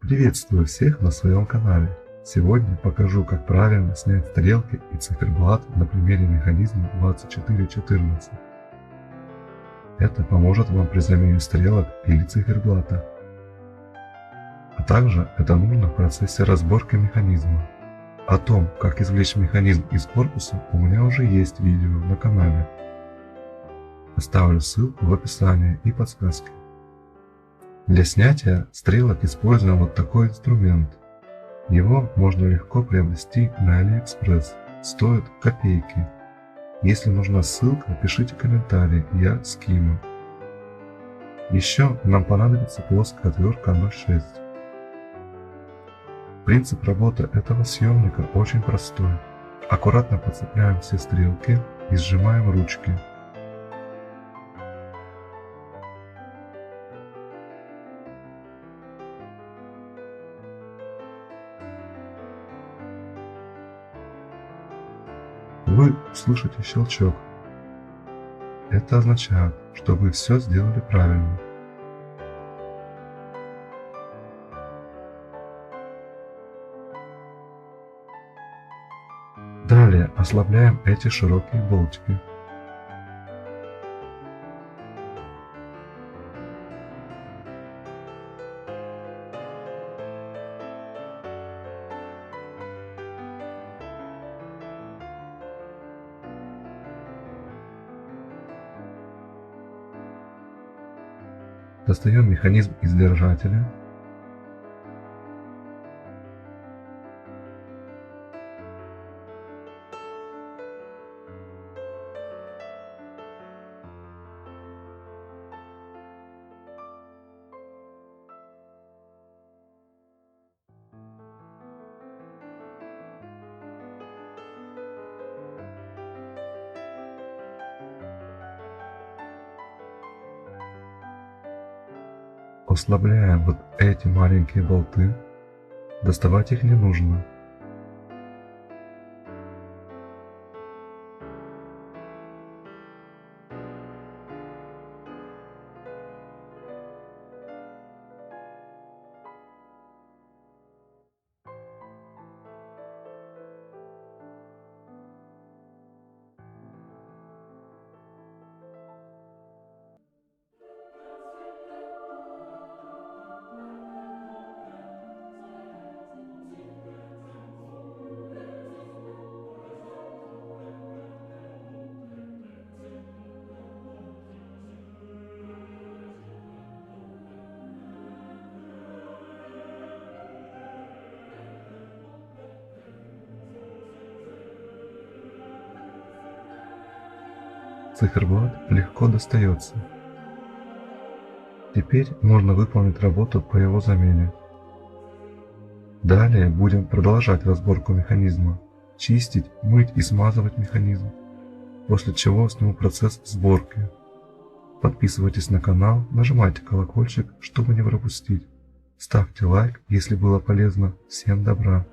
Приветствую всех на своем канале. Сегодня покажу, как правильно снять стрелки и циферблат на примере механизма 2414. Это поможет вам при замене стрелок или циферблата. А также это нужно в процессе разборки механизма. О том, как извлечь механизм из корпуса, у меня уже есть видео на канале. Оставлю ссылку в описании и подсказке. Для снятия стрелок используем вот такой инструмент. Его можно легко приобрести на AliExpress, стоит копейки. Если нужна ссылка, пишите комментарий, я скину. Еще нам понадобится плоская отвертка 0,6. Принцип работы этого съемника очень простой. Аккуратно подцепляем все стрелки и сжимаем ручки. Вы услышите щелчок. Это означает, что вы все сделали правильно. Далее ослабляем эти широкие болтики. Достаем механизм из держателя. Ослабляем вот эти маленькие болты. Доставать их не нужно. Циферблат легко достается. Теперь можно выполнить работу по его замене. Далее будем продолжать разборку механизма, чистить, мыть и смазывать механизм, после чего сниму процесс сборки. Подписывайтесь на канал, нажимайте колокольчик, чтобы не пропустить. Ставьте лайк, если было полезно. Всем добра!